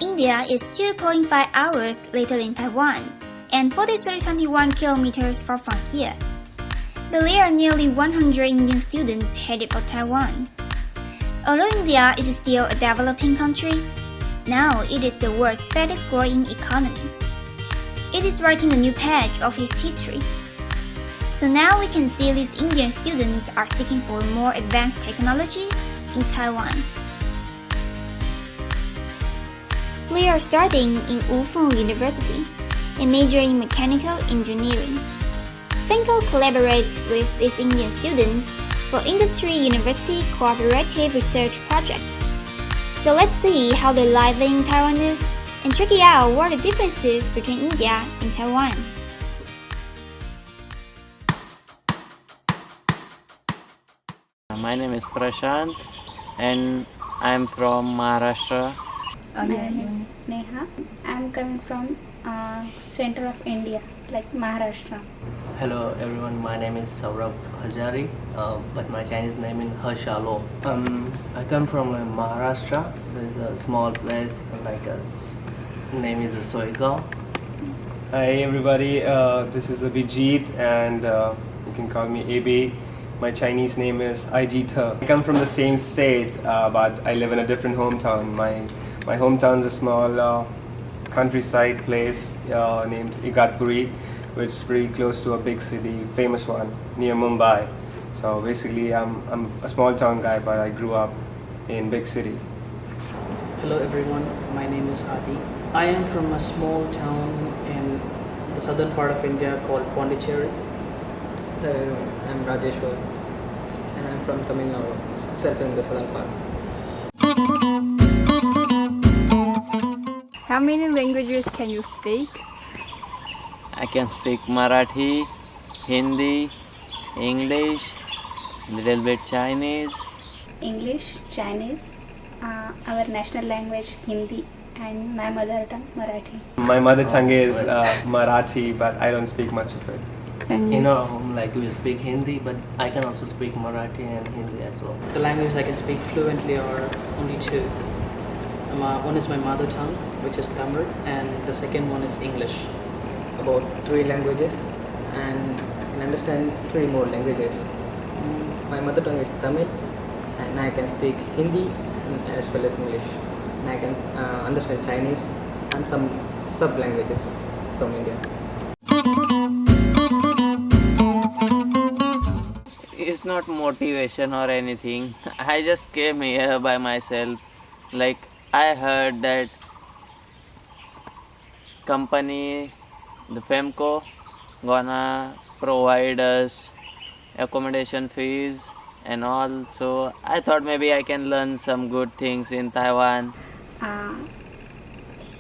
India is 2.5 hours later than Taiwan and 4321 kilometers far from here. But there are nearly 100 Indian students headed for Taiwan. Although India is still a developing country, now it is the world's fastest growing economy. It is writing a new page of its history. So now we can see these Indian students are seeking for more advanced technology in Taiwan. They are studying in Wufu University and majoring in mechanical engineering. FENCO collaborates with these Indian students for Industry University Cooperative Research Project. So let's see how the life in Taiwan is and check it out what are the differences between India and Taiwan. My name is Prashant and I'm from Maharashtra. My name is Neha. I'm coming from center of India, like Maharashtra. Hello everyone, my name is Saurabh Hajari, but my Chinese name is Harshalo. I come from Maharashtra. There's a small place like name is Soigao. Hi everybody, this is Abhijit and you can call me AB. My Chinese name is Aijita. I come from the same state, but I live in a different hometown. My hometown is a small countryside place named Igatpuri, which is pretty close to a big city, famous one, near Mumbai. So basically I'm a small town guy, but I grew up in big city. Hello everyone, my name is Adi. I am from a small town in the southern part of India called Pondicherry. I'm Rajeshwar and I'm from Tamil Nadu, also in the southern part. How many languages can you speak? I can speak Marathi, Hindi, English, little bit Chinese. English, Chinese, our national language Hindi, and my mother tongue Marathi. My mother tongue is Marathi, but I don't speak much of it. And In our home, like we speak Hindi, but I can also speak Marathi and Hindi as well. The languages I can speak fluently are only two. One is my mother tongue, which is Tamil, and the second one is English. About 3 languages and I can understand 3 more languages. My mother tongue is Tamil and I can speak Hindi as well as English. And I can understand Chinese and some sub-languages from India. It's not motivation or anything. I just came here by myself. Like I heard that company, the FEMCO, gonna provide us accommodation fees and all. So I thought maybe I can learn some good things in Taiwan.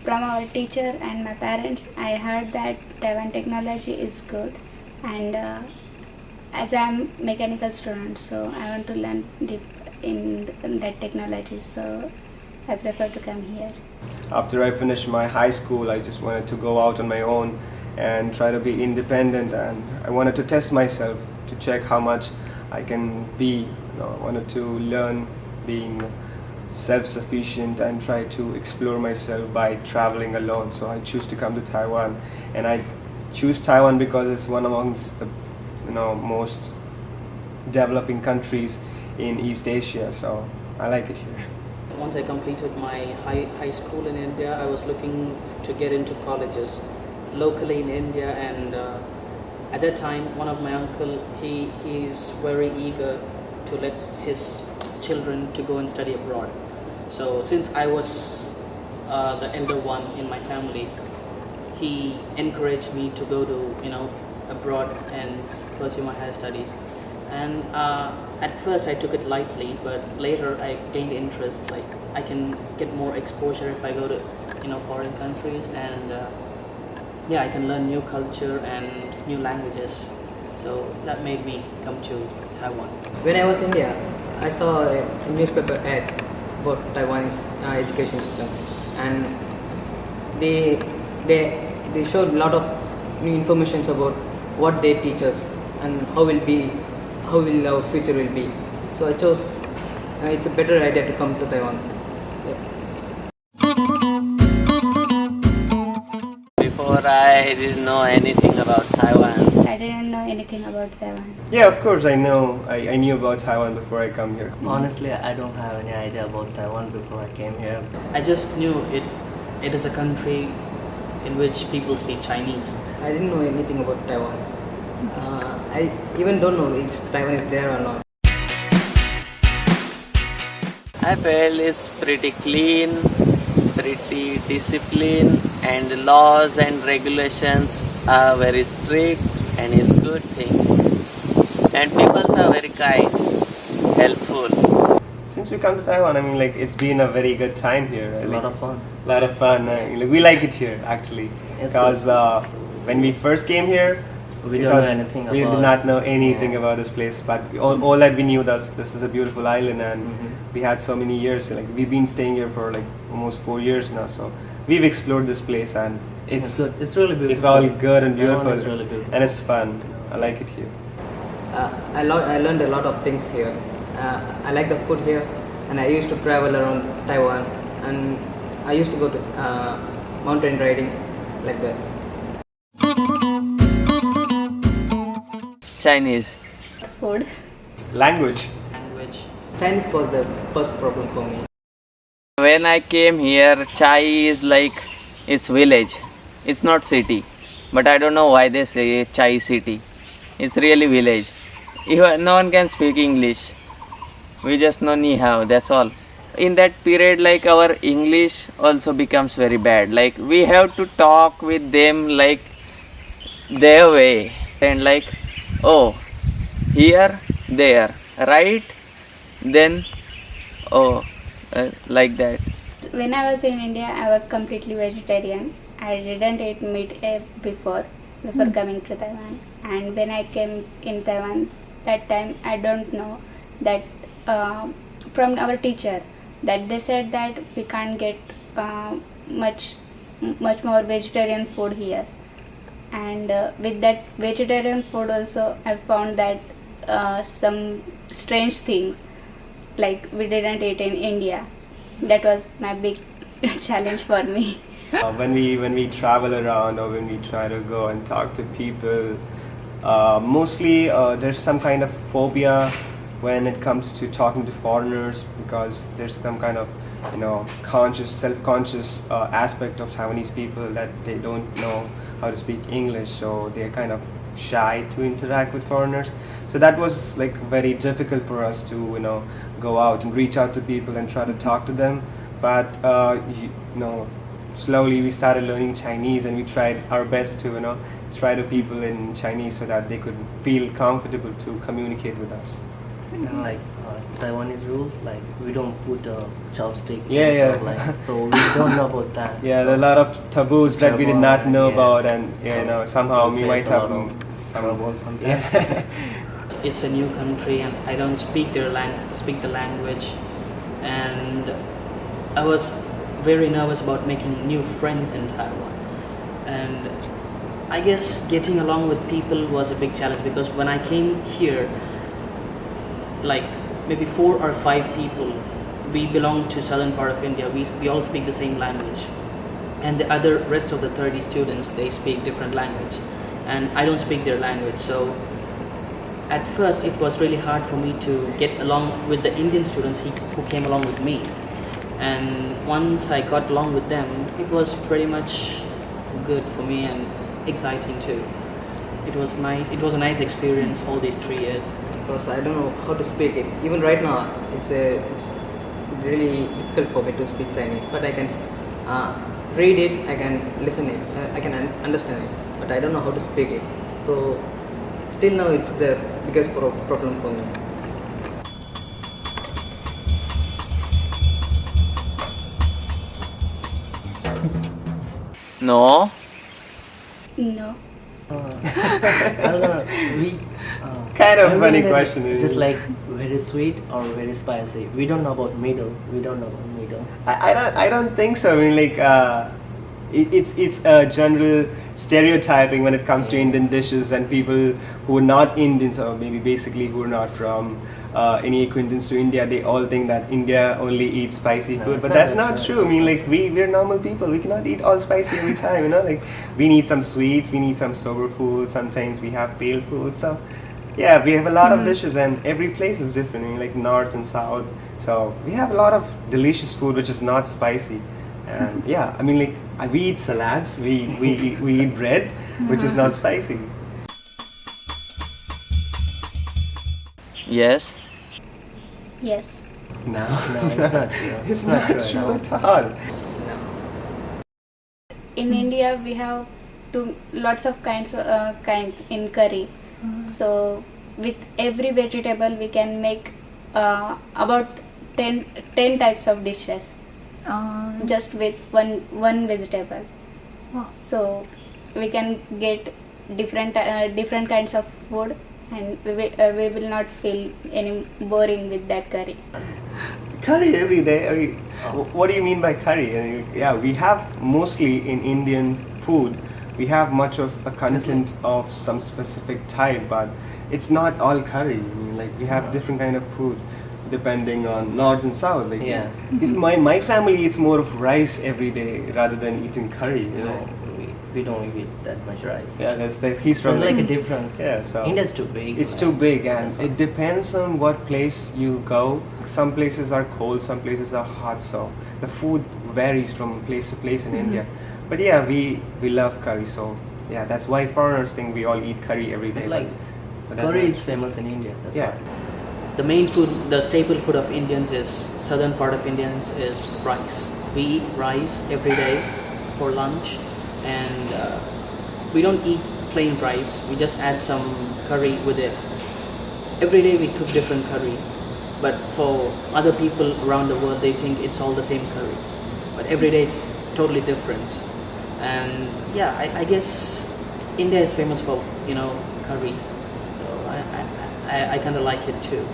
From our teacher and my parents, I heard that Taiwan technology is good, and as I'm mechanical student, so I want to learn deep in that technology. So I prefer to come here. After I finished my high school, I just wanted to go out on my own and try to be independent, and I wanted to test myself to check how much I can be. I wanted to learn being self-sufficient and try to explore myself by traveling alone. So I choose to come to Taiwan, and I choose Taiwan because it's one amongst the most developing countries in East Asia. So I like it here. Once I completed my high school in India, I was looking to get into colleges locally in India, and at that time one of my uncle, he is very eager to let his children to go and study abroad. So since I was the elder one in my family, he encouraged me to go to abroad and pursue my higher studies. And at first I took it lightly, but later I gained interest. Like I can get more exposure if I go to foreign countries, and I can learn new culture and new languages. So that made me come to Taiwan. When I was in India, I saw a newspaper ad about Taiwanese education system, and they showed a lot of new information about what they teach us and how will our future will be. So I chose it's a better idea to come to Taiwan. Yep. I didn't know anything about Taiwan. I didn't know anything about Taiwan. Yeah, of course I know. I knew about Taiwan before I come here. Honestly, I don't have any idea about Taiwan before I came here. I just knew it is a country in which people speak Chinese. I didn't know anything about Taiwan. I even don't know if Taiwan is there or not. I felt it's pretty clean, pretty disciplined, and the laws and regulations are very strict, and it's good thing. And people are very kind, helpful. Since we come to Taiwan, I mean, like, it's been a very good time here. It's a lot of fun. Lot of fun. We like it here, actually, It's because when we first came here, We don't know anything about. we did not know anything about this place, but all that we knew that this is a beautiful island, and we had so many years. Like, we've been staying here for like almost 4 years now, so we've explored this place, and It's good. It's really beautiful. It's all good and Taiwan beautiful, is really beautiful. and it's fun. I like it here. I learned a lot of things here. I like the food here, and I used to travel around Taiwan, and I used to go to mountain riding like that. Chinese. Food. Language. Chinese was the first problem for me. When I came here, Chai is like it's village. It's not city. But I don't know why they say Chai city. It's really village. Even no one can speak English. We just know ni hao, that's all. In that period, like, our English also becomes very bad. Like, we have to talk with them like their way. And like, oh, here, there, right, then, oh, like that. When I was in India, I was completely vegetarian. I didn't eat meat before coming to Taiwan. And when I came in Taiwan, that time I don't know that from our teacher that they said that we can't get much more vegetarian food here. And with that vegetarian food also, I found that some strange things like we didn't eat in India. That was my big challenge for me. When we travel around, or when we try to go and talk to people, mostly there's some kind of phobia when it comes to talking to foreigners, because there's some kind of self-conscious aspect of Taiwanese people that they don't know how to speak English, so they're kind of shy to interact with foreigners. So that was like very difficult for us to go out and reach out to people and try to talk to them. But slowly we started learning Chinese, and we tried our best to try to people in Chinese so that they could feel comfortable to communicate with us. And like Taiwanese rules, like we don't put a chopstick. Yeah. So we don't know about that. Yeah, so there are a lot of taboos that we did not know about, and So somehow we we might face a have lot of some trouble sometimes. Yeah. It's a new country, and I don't speak the language, and I was very nervous about making new friends in Taiwan. And I guess getting along with people was a big challenge, because when I came here, like maybe 4 or 5 people, we belong to southern part of India. We all speak the same language, and the rest of the 30 students, they speak different language, and I don't speak their language. So at first it was really hard for me to get along with the Indian students who came along with me. And once I got along with them, it was pretty much good for me and exciting too. It was nice. It was a nice experience all these 3 years. Because I don't know how to speak it. Even right now, it's really difficult for me to speak Chinese. But I can read it, I can listen it, I can understand it. But I don't know how to speak it. So still now it's the biggest problem for me. No. No. I don't know. Kind of I funny mean, question. Just like very sweet or very spicy. We don't know about middle. I don't think so. I mean, like, it's a general stereotyping when it comes to Indian dishes, and people who are not Indians, or maybe basically who are not from any acquaintance to India, they all think that India only eats spicy No, food, it's but not that's that not true. true. I mean, like we're normal people. We cannot eat all spicy every time, you know. Like we need some sweets, we need some sour food. Sometimes we have pale food. So yeah, we have a lot of dishes, and every place is different. I mean, like north and south. So we have a lot of delicious food which is not spicy. And yeah, I mean, like we eat salads, we eat bread, which is not spicy. Yes. Yes. No, No, it's not true. It's not true at all. In India, we have lots of kinds in curry. So with every vegetable, we can make about 10 types of dishes just with one vegetable. So we can get different kinds of food, and we will not feel any boring with that curry. Curry every day. I mean, what do you mean by curry? I mean, yeah, we have mostly in Indian food, we have much of a content of some specific type, but it's not all curry. I mean, like we have different kind of food depending on north and south. Like Yeah. my family eats more of rice every day rather than eating curry. You know. No, we don't eat that much rice. Yeah, that's he's So from. it's like a difference. Yeah, so India's too big. It's man. too big, and That's why. it depends on what place you go. Some places are cold, some places are hot, so the food varies from place to place in India. But yeah, we love curry, so yeah, that's why foreigners think we all eat curry every day. It's like but that's curry not- is famous in India. That's Yeah. why. The main food, the staple food of Indians is, southern part of Indians is rice. We eat rice every day for lunch, and we don't eat plain rice. We just add some curry with it. Every day we cook different curry, but for other people around the world, they think it's all the same curry. But every day it's totally different. And yeah, I guess India is famous for, curries. So I kind of like it too.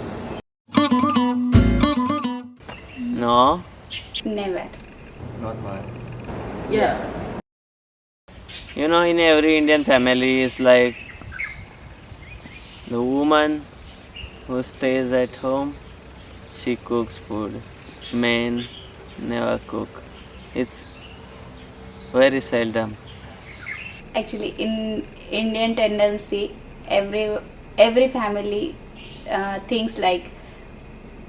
No. Never. Not mine. Yeah. In every Indian family is like the woman who stays at home, she cooks food. Men never cook. It's very seldom. Actually, in Indian tendency, every family thinks like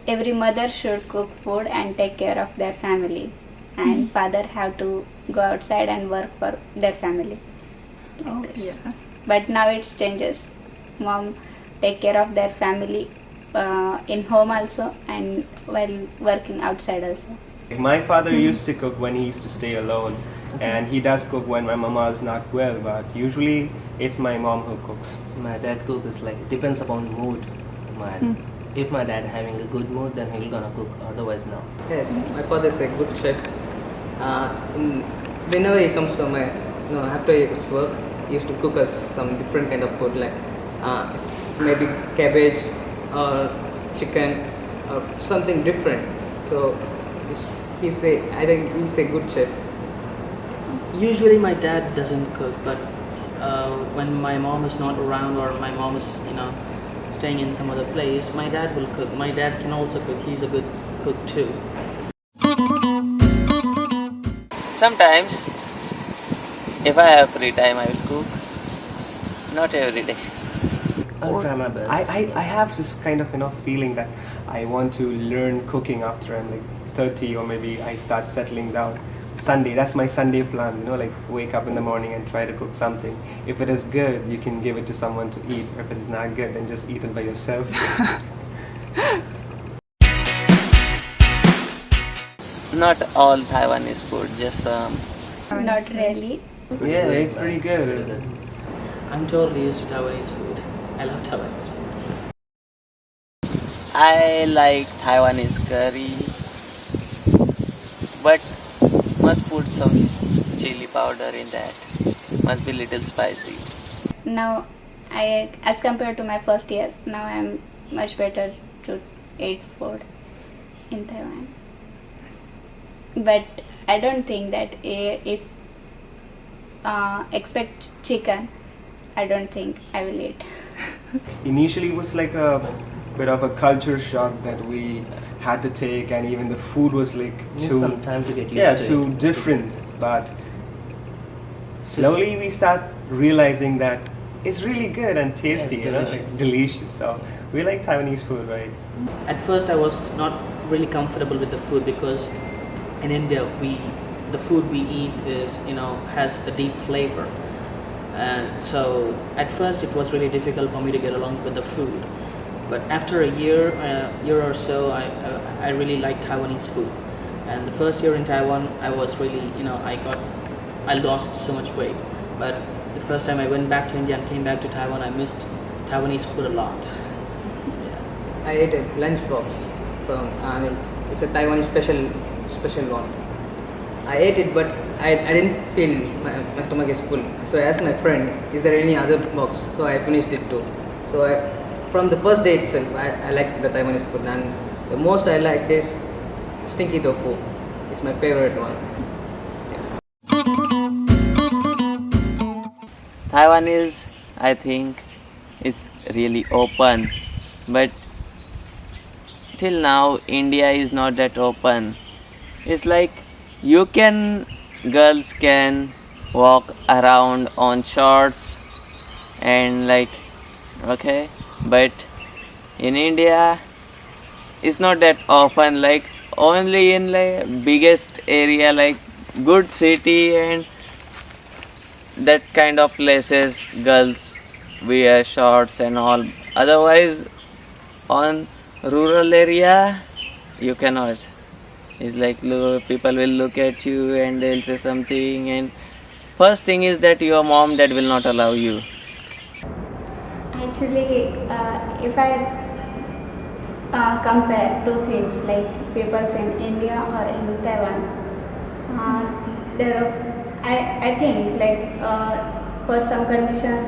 every mother should cook food and take care of their family, and father have to go outside and work for their family. Like this. Yeah. But now it changes. Mom take care of their family in home also, and while working outside also. My father used to cook when he used to stay alone, and he does cook when my mama is not well. But usually it's my mom who cooks. My dad cook is like depends upon mood. If my dad having a good mood, then he'll gonna cook. Otherwise, no. Yes, my father is a good chef. Whenever he comes from after his work, he used to cook us some different kind of food, like maybe cabbage or chicken or something different. So I think he's a good chef. Usually my dad doesn't cook, but when my mom is not around or my mom is, staying in some other place, my dad will cook. My dad can also cook. He's a good cook too. Sometimes, if I have free time, I will cook. Not every day. I'll try my best. I have this kind of feeling that I want to learn cooking after I'm like 30, or maybe I start settling down. Sunday, that's my Sunday plans, like wake up in the morning and try to cook something. If it is good, you can give it to someone to eat. If it is not good, then just eat it by yourself. Not all Taiwanese food, just some. Not really. Yeah, it's pretty good. Pretty good. I'm totally used to Taiwanese food. I love Taiwanese food. I like Taiwanese curry, but must put some chili powder in that. Must be little spicy. Now, as compared to my first year, now I'm much better to eat food in Taiwan. But I don't think that if expect chicken, I don't think I will eat. Initially, it was like a bit of a culture shock that we had to take, and even the food was like Need too, some time to get used yeah, to too it. different. But slowly we start realizing that it's really good and tasty, Yes, you know, delicious. like delicious. So we like Taiwanese food, right? At first, I was not really comfortable with the food because in India, the food we eat is, has a deep flavor, and so at first it was really difficult for me to get along with the food. But after a year or so, I really liked Taiwanese food. And the first year in Taiwan, I was really, I lost so much weight. But the first time I went back to India and came back to Taiwan, I missed Taiwanese food a lot. I ate a lunch box from it's a Taiwanese special one. I ate it, but I didn't feel my stomach is full. So I asked my friend, is there any other box? So I finished it too. So from the first day itself, I liked the Taiwanese food, and the most I liked is stinky tofu. It's my favorite one. Taiwan is, I think, it's really open, but till now India is not that open. It's like girls can walk around on shorts and okay, but in India it's not that often, only in biggest area, good city and that kind of places girls wear shorts and all. Otherwise on rural area you cannot. It's people will look at you and they'll say something, and first thing is that your mom dad will not allow you. Actually, if I compare two things like people in India or in Taiwan, I think for some conditions,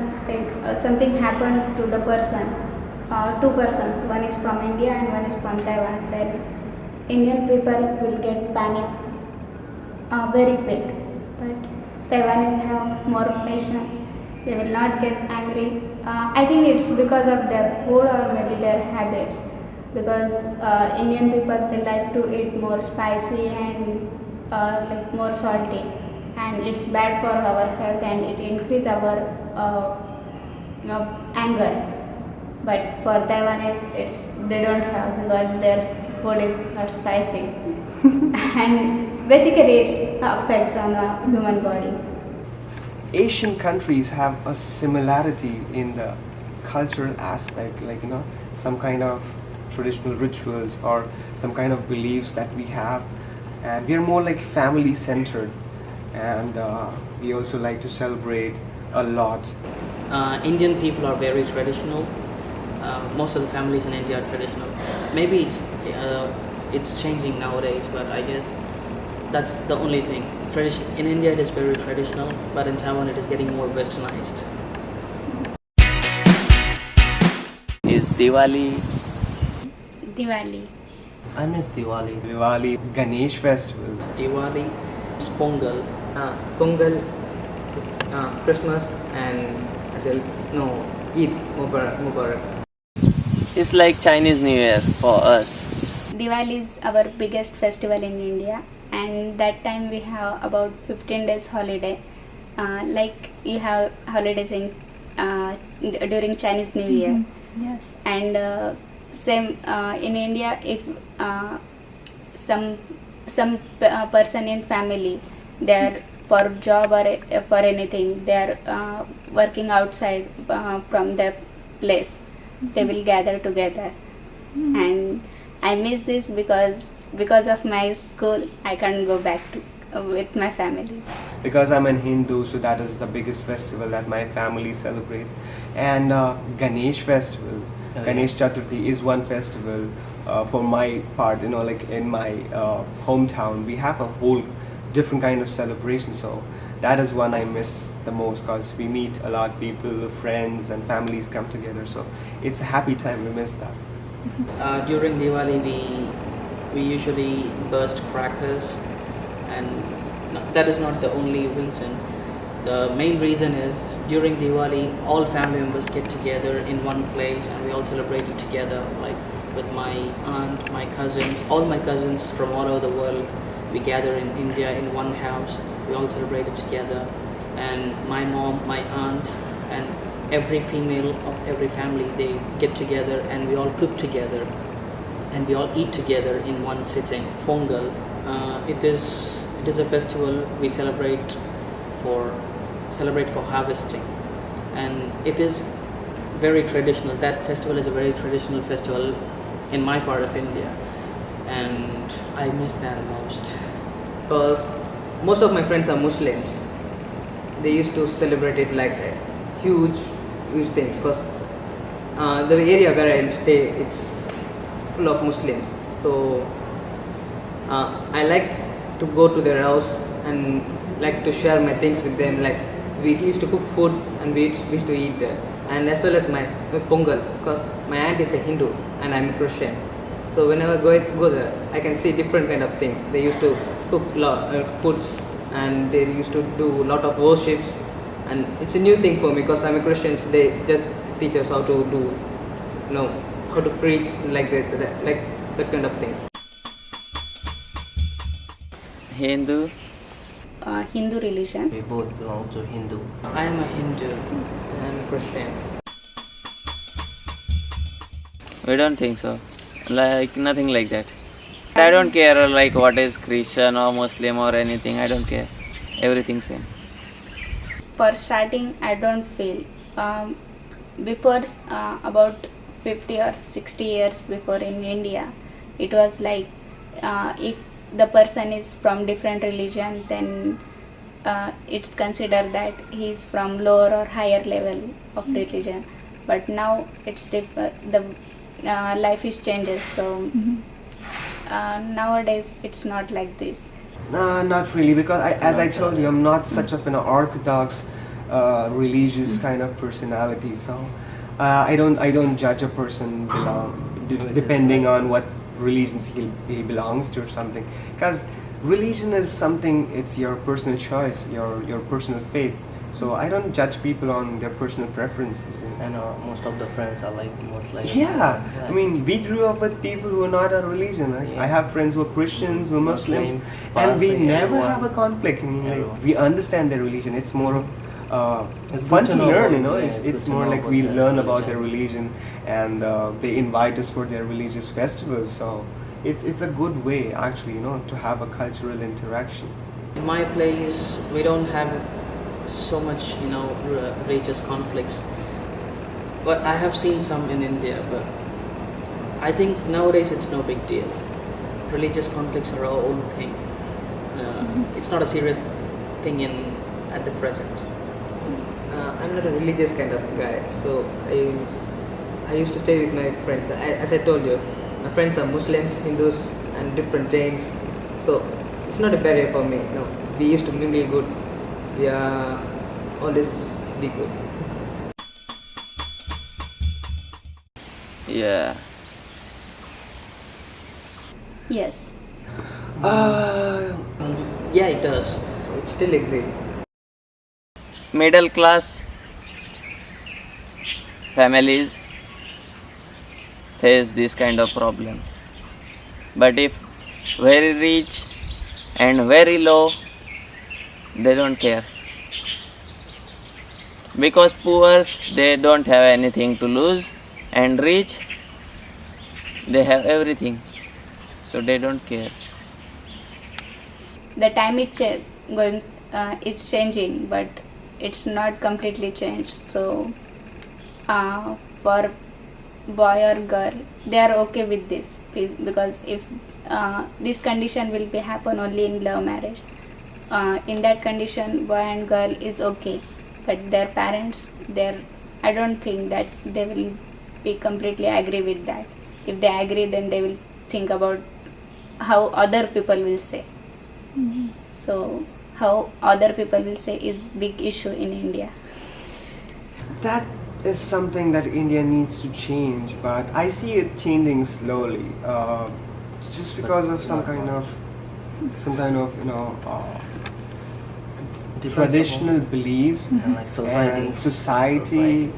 something happened to the person, two persons, one is from India and one is from Taiwan, then Indian people will get panic very quick, but Taiwanese have more patience. They will not get angry. I think it's because of their food or maybe their habits. Because Indian people, they like to eat more spicy and more salty, and it's bad for our health and it increases our anger. But for Taiwanese, they don't have, because their food is not spicy, and basically it affects on the human body. Asian countries have a similarity in the cultural aspect, some kind of traditional rituals or some kind of beliefs that we have, and we are more family centered, and we also like to celebrate a lot. Indian people are very traditional. Most of the families in India are traditional. Maybe it's changing nowadays, but I guess that's the only thing. In India it is very traditional, but in Taiwan it is getting more westernized. Is Diwali? Diwali. I miss Diwali. Diwali, Ganesh festivals. Diwali, Pongal. Pongal, Christmas, and Eid Mubarak. It's like Chinese New Year for us. Diwali is our biggest festival in India, and that time we have about 15 days holiday. You have holidays in during Chinese New Year. Yes. And same in India, if some person in family, they are for job or for anything, they are working outside from their place, they will gather together. And I miss this because of my school, I can't go back to with my family. Because I'm a Hindu, so that is the biggest festival that my family celebrates. And Ganesh festival, Ganesh Chaturthi is one festival for my part, in my hometown, we have a whole different kind of celebration. So that is one I miss the most, because we meet a lot of people, friends and families come together. So it's a happy time, we miss that. During Diwali we usually burst crackers, and that is not the only reason. The main reason is during Diwali, all family members get together in one place and we all celebrate it together. Like with my aunt, my cousins, all my cousins from all over the world, we gather in India in one house. We all celebrate it together. And my mom, my aunt, and every female of every family, they get together and we all cook together. And we all eat together in one sitting. Pongal, it is a festival we celebrate for harvesting, and it is very traditional. That festival is a very traditional festival in my part of India, and I miss that most. Because most of my friends are Muslims. They used to celebrate it like a huge thing. Because the area where I stay, it's full of Muslims. So I like to go to their house and like to share my things with them. Like we used to cook food and we used to eat there. And as well as my Pongal, because my aunt is a Hindu and I'm a Christian. So whenever I go there, I can see different kind of things. They used to cook foods and they used to do a lot of worships. And it's a new thing for me because I'm a Christian. So they just teach us how to do, how to preach like that kind of things. Hindu. Hindu religion. We both belong to Hindu. I am a Hindu. And I'm a Christian. We don't think so. Like nothing like that. I don't care like what is Christian or Muslim or anything. I don't care. Everything same. For starting, I don't feel. Before about 50 or 60 years before in India, it was like if the person is from different religion, then it's considered that he is from lower or higher level of religion. But now it's the life is changes, so nowadays it's not like this. No, not really, because as I told you, I'm not such of an orthodox religious kind of personality. So I don't judge a person depending on what religion he belongs to or something. Because religion is something, it's your personal choice, your personal faith. So I don't judge people on their personal preferences. And most of the friends are like Muslim. Yeah, I mean, we grew up with people who are not a religion. Right? Yeah. I have friends who are Christians, who are Muslims, Muslim, and we Parsi, never everyone. have a conflict. I mean, Everyone. like, we understand their religion. It's more of It's fun good to to know learn, about- It's good to more know like about we their learn about their religion. religion, and they invite us for their religious festivals. So it's a good way, actually, to have a cultural interaction. In my place, we don't have so much, religious conflicts. But I have seen some in India, but I think nowadays it's no big deal. Religious conflicts are our own thing. It's not a serious thing at the present. I'm not a religious kind of guy, so I used to stay with my friends. As I told you, my friends are Muslims, Hindus, and different Jains. So it's not a barrier for me. No, we used to mingle good. We are always be good. Yeah. Yes. Yeah, it does. It still exists. Middle class families face this kind of problem. But if very rich and very low, they don't care. Because poor, they don't have anything to lose, and rich, they have everything. So they don't care. The time is changing, but it's not completely changed. So for boy or girl, they are okay with this, because if this condition will be happen only in love marriage, in that condition boy and girl is okay, but their parents, I don't think that they will be completely agree with that. If they agree, then they will think about how other people will say. So how other people will say is big issue in India. That is something that India needs to change, but I see it changing slowly, just because of some kind of traditional beliefs and like society. and society.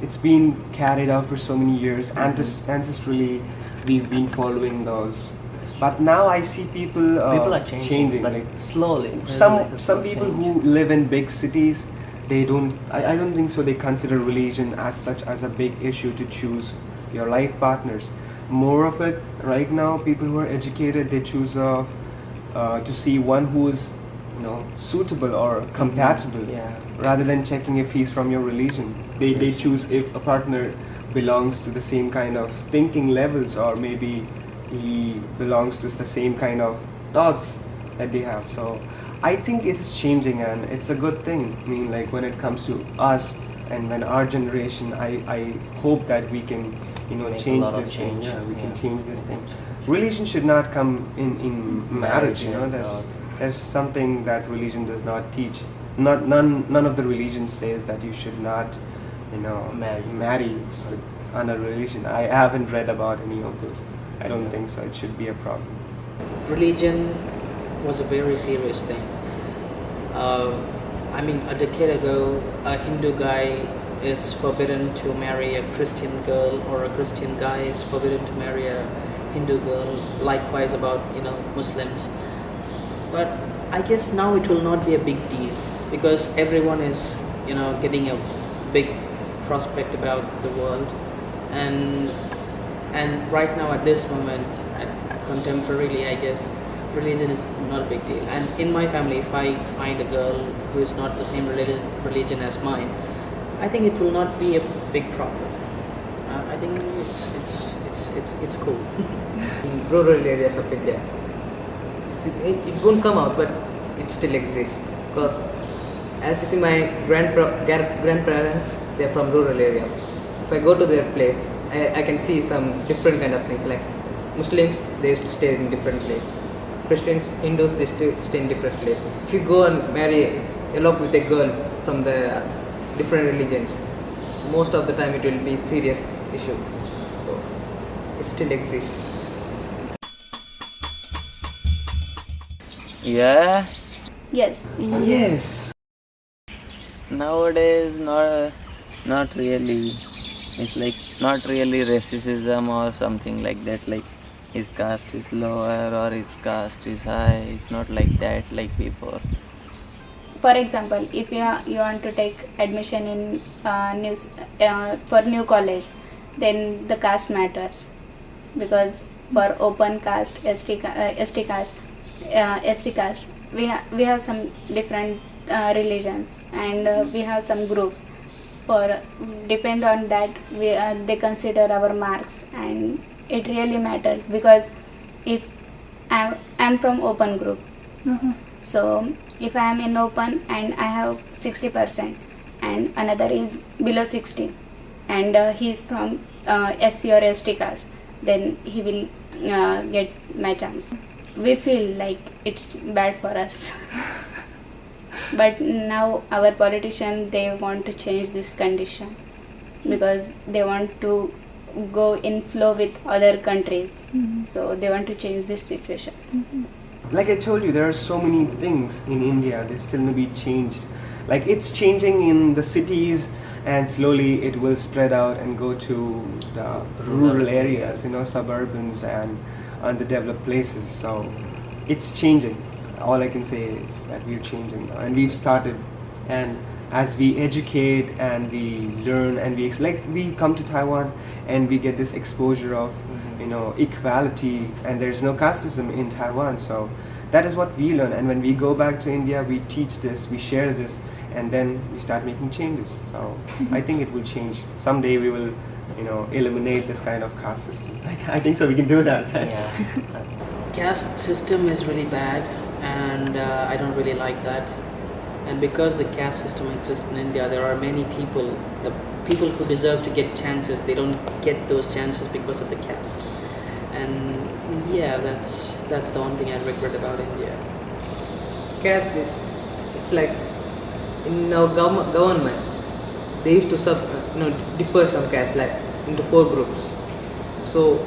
It's been carried out for so many years. Ancestrally, we've been following those. But now I see people People are changing, but like slowly. There's like some a slow people change. who live in big cities, they don't. I don't think so. They consider religion as such as a big issue to choose your life partners. More of it right now. People who are educated, they choose to see one who is, suitable or compatible, Yeah. rather than checking if he's from your religion. They choose if a partner belongs to the same kind of thinking levels, or maybe he belongs to the same kind of thoughts that they have. So I think it's changing, and it's a good thing. I mean, like when it comes to us and when our generation, I hope that we can, Make a change lot of this thing. change, Yeah, we can yeah. change this thing. Religion should not come in marriage. Marriage, There's something that religion does not teach. None of the religions says that you should not, marry on a religion. I haven't read about any of those. I don't think so. It should be a problem. Religion was a very serious thing. A decade ago, a Hindu guy is forbidden to marry a Christian girl, or a Christian guy is forbidden to marry a Hindu girl. Likewise about, Muslims. But I guess now it will not be a big deal, because everyone is, getting a big prospect about the world, and right now at this moment, contemporarily, I guess, religion is not a big deal. And in my family, if I find a girl who is not the same religion as mine, I think it will not be a big problem. I think it's cool. In rural areas of India, it won't come out, but it still exists. Because as you see, my grandparents, they're from rural area. If I go to their place, I can see some different kind of things. Like Muslims, they used to stay in different place. Christians, Hindus, they stay in different place. If you go and marry, elope with a girl from the different religions, most of the time it will be a serious issue. So it still exists. Yeah, Yes. Yes. nowadays not really. It's like not really racism or something like that. Like his caste is lower or his caste is high. It's not like that like before. For example, if you want to take admission in for new college, then the caste matters, because for open caste, ST caste, SC caste, we have some different religions, and we have some groups. For depend on that, they consider our marks, and it really matters, because if I'm from open group, so if I am in open and I have 60% and another is below 60, and he is from SC or ST caste, then he will get my chance. We feel like it's bad for us. But now our politicians, they want to change this condition, because they want to go in flow with other countries. So they want to change this situation. Like I told you, there are so many things in India that still need to be changed. Like it's changing in the cities, and slowly it will spread out and go to the rural areas, suburbans and underdeveloped places. So it's changing. All I can say is that we're changing now, and we've started. And as we educate and we learn and we come to Taiwan and we get this exposure of equality, and there's no casteism in Taiwan. So that is what we learn, and when we go back to India, we teach this, we share this, and then we start making changes. So I think it will change. Someday we will eliminate this kind of caste system. I think so. We can do that. Yeah. Caste system is really bad, and I don't really like that. And because the caste system exists in India, there are many people, the people who deserve to get chances, they don't get those chances because of the caste. And yeah, that's the one thing I regret about India. Caste, it's like in our government, they used to differ some caste, like into 4 groups. So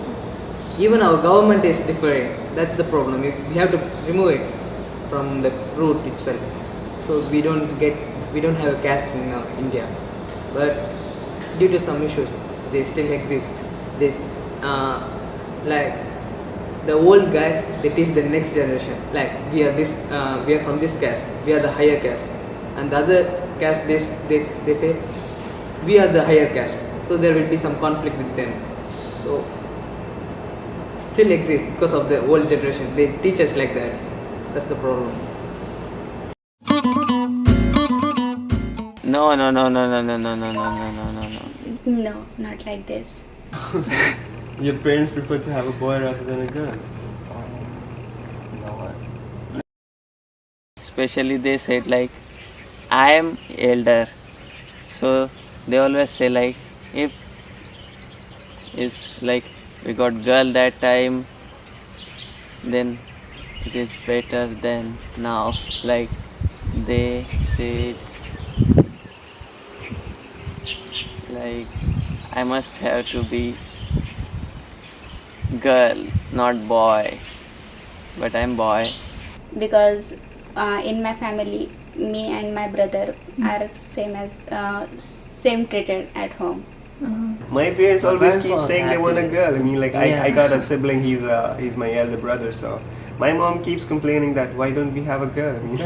even our government is differing. That's the problem. We have to remove it from the root itself. so we don't have a caste in India. But due to some issues, they still exist. They like the old guys, they teach the next generation, like we are from this caste, we are the higher caste, and the other caste they say we are the higher caste, so there will be some conflict with them. So still exists because of the old generation, they teach us like that. That's the problem. No. No, not like this. Your parents prefer to have a boy rather than a girl. No. Especially they said like, I am elder. So they always say like, if it's like we got girl that time, then it is better than now. Like they said, like I must have to be girl, not boy. But I'm boy. Because in my family, me and my brother are same treated at home. My parents always parents keep were saying they want a happy. girl. I mean, like Yeah. I got a sibling. He's my elder brother. So my mom keeps complaining that why don't we have a girl? I mean,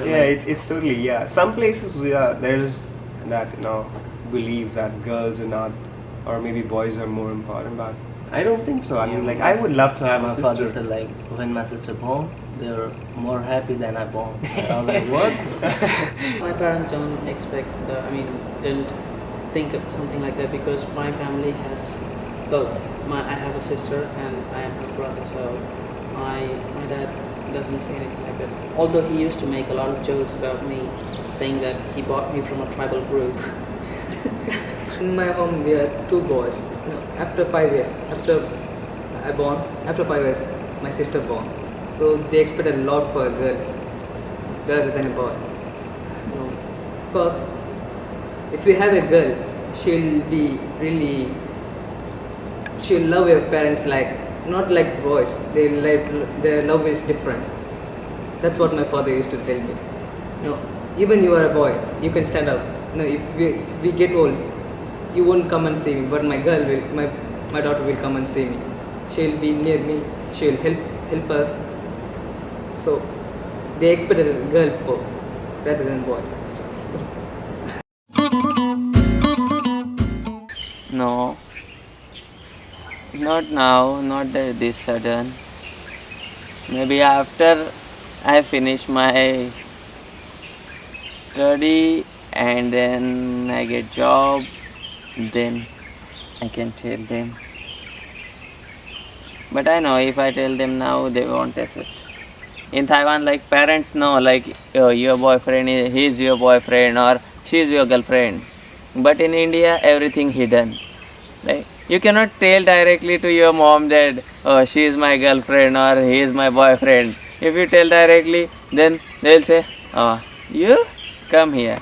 it's totally Some places there's that believe that girls are not, or maybe boys are more important. But I don't think so. I mean, like I would love to have My a father sister. said like when my sister born, they were more happy than I born. I was like, what? My parents didn't think of something like that because my family has both. I have a sister and I am her brother, so my dad doesn't say anything like that. Although he used to make a lot of jokes about me, saying that he bought me from a tribal group. In my home, we are two boys. After 5 years, after 5 years, my sister born. So they expected a lot for a girl rather than a boy. Because if you have a girl, she'll love your parents not like boys. Their love is different. That's what my father used to tell me. No, even you are a boy, you can stand up. No, if we get old, you won't come and see me, but my daughter will come and see me. She'll be near me. She'll help us. So they expected a girl rather than boy. No, not now, not this sudden. Maybe after I finish my study and then I get job, then I can tell them. But I know if I tell them now, they won't accept. In Taiwan, like parents know, like your boyfriend he's your boyfriend or she's your girlfriend. But in India, everything hidden. Like you cannot tell directly to your mom that she is my girlfriend or he is my boyfriend. If you tell directly, then they'll say, you come here,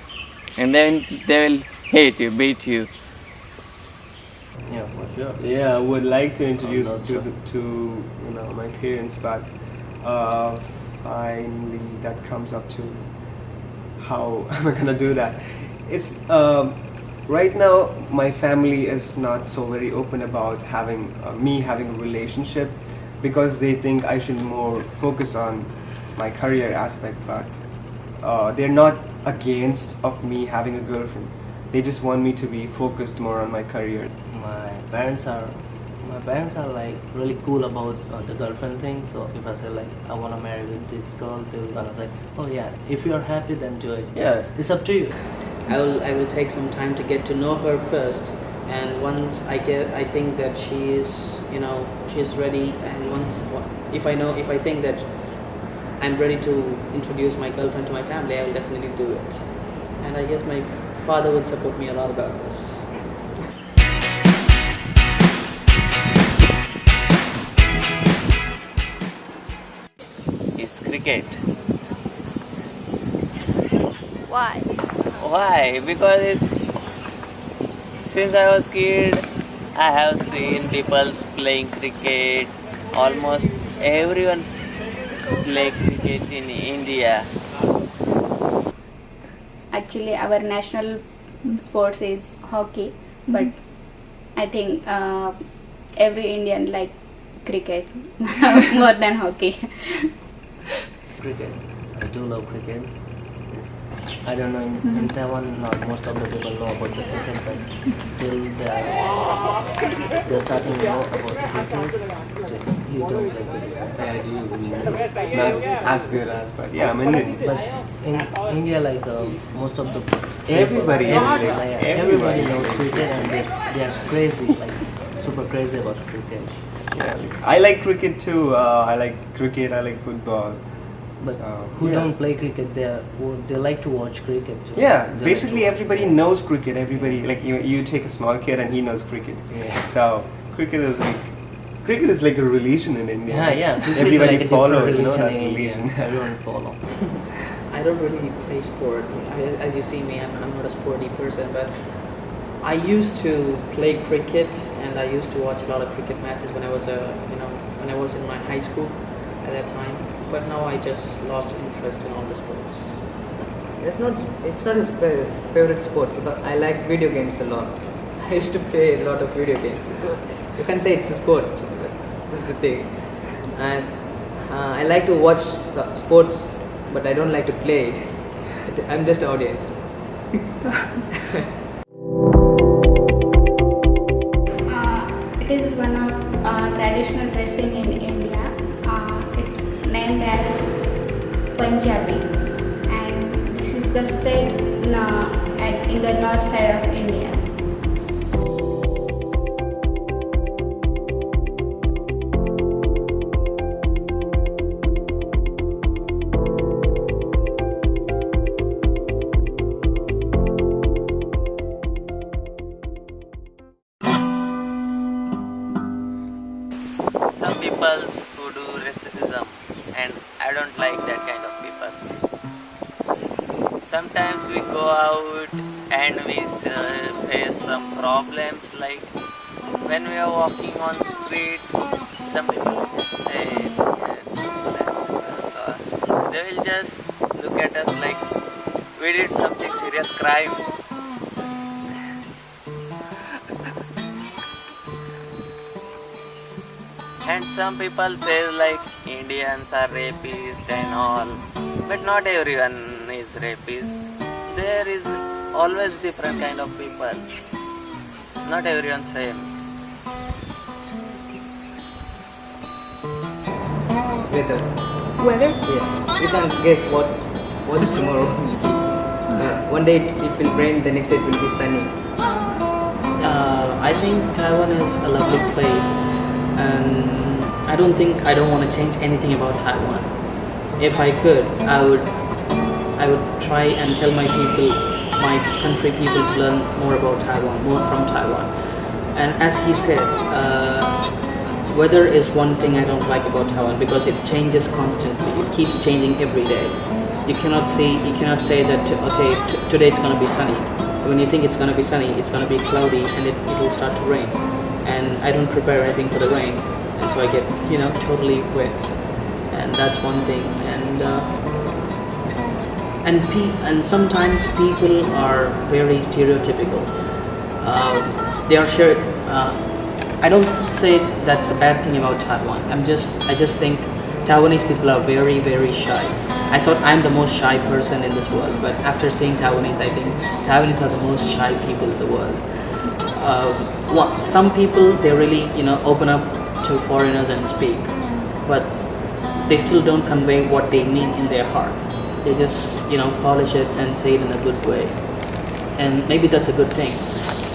and then they will hate you, beat you. Yeah, for sure. Yeah, I would like to introduce not to sure. my parents, but finally that comes up to how am I gonna do that? It's right now my family is not so very open about having me having a relationship because they think I should more focus on my career aspect, but they're not against of me having a girlfriend. They just want me to be focused more on my career. My parents are like really cool about the girlfriend thing. So if I say like I want to marry with this girl, they will gonna say, oh yeah, if you're happy, then do it. Yeah. It's up to you. I will take some time to get to know her first, and once I think that she's ready, and if I think that I'm ready to introduce my girlfriend to my family, I will definitely do it. And I guess my father would support me a lot about this. It's cricket. Why? Why? Because since I was kid, I have seen people playing cricket. Almost everyone play cricket in India. actually our national sports is hockey, but I think every Indian like cricket more than hockey. Cricket. I do love cricket. I don't know, in Taiwan, not most of the people know about the cricket, but still they're starting to know about cricket. You don't play cricket. I do. I mean, not as good as, but yeah, I'm Indian. But in India, like most of the Everybody everybody knows cricket, and they are crazy, like super crazy about cricket. Yeah, I like cricket too. I like cricket. I like football. But So, who yeah. don't play cricket, they like to watch cricket too. Yeah, They like basically to watch. everybody knows cricket. Everybody, like you take a small kid and he knows cricket. Yeah. So cricket is like a religion in India. Yeah. Cricket is Everybody like a follows, different that religion in India. religion. Everyone follow. I don't really play sport. As you see me, I'm not a sporty person, but I used to play cricket and I used to watch a lot of cricket matches when I was when I was in my high school at that time. But now I just lost interest in all the sports. It's not his favorite sport because I like video games a lot. I used to play a lot of video games. You can say it's a sport, but this is the thing. And I like to watch sports, but I don't like to play it. I'm just an audience. It is one of traditional dressing in India. It's named as Punjabi, and this is the state in the north side of India. Some people who do racism, and I don't like that kind of people. Sometimes we go out and we face some problems, like when we are walking on street, some people say, they will just look at us like we did something serious crime. And some people say like Indians are rapists and all, but not everyone is rapist. There is always different kind of people. Not everyone same. Weather. Weather? Yeah. You can guess what is tomorrow will be. One day it will rain, the next day it will be sunny. I think Taiwan is a lovely place, and I don't want to change anything about Taiwan. If I could, I would try and tell my country people to learn more about Taiwan, more from Taiwan. And as he said, weather is one thing I don't like about Taiwan because it changes constantly. It keeps changing every day. You cannot say that today it's gonna be sunny. When you think it's gonna be sunny, it's gonna be cloudy and it will start to rain. And I don't prepare anything for the rain, and so I get totally wet. And that's one thing. And sometimes people are very stereotypical. They are sure. I don't say that's a bad thing about Taiwan. I just think Taiwanese people are very, very shy. I thought I'm the most shy person in this world, but after seeing Taiwanese, I think Taiwanese are the most shy people in the world. Some people, they really open up to foreigners and speak, but they still don't convey what they mean in their heart. They just polish it and say it in a good way, and maybe that's a good thing.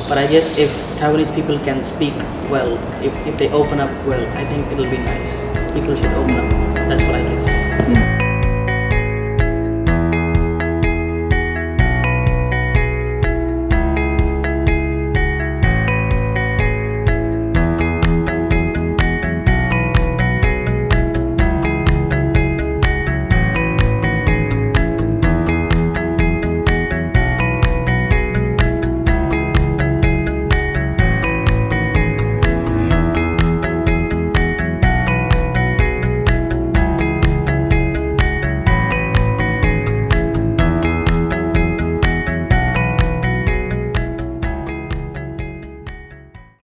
But I guess if Taiwanese people can speak well, if they open up well, I think it'll be nice. People should open up. That's what I guess.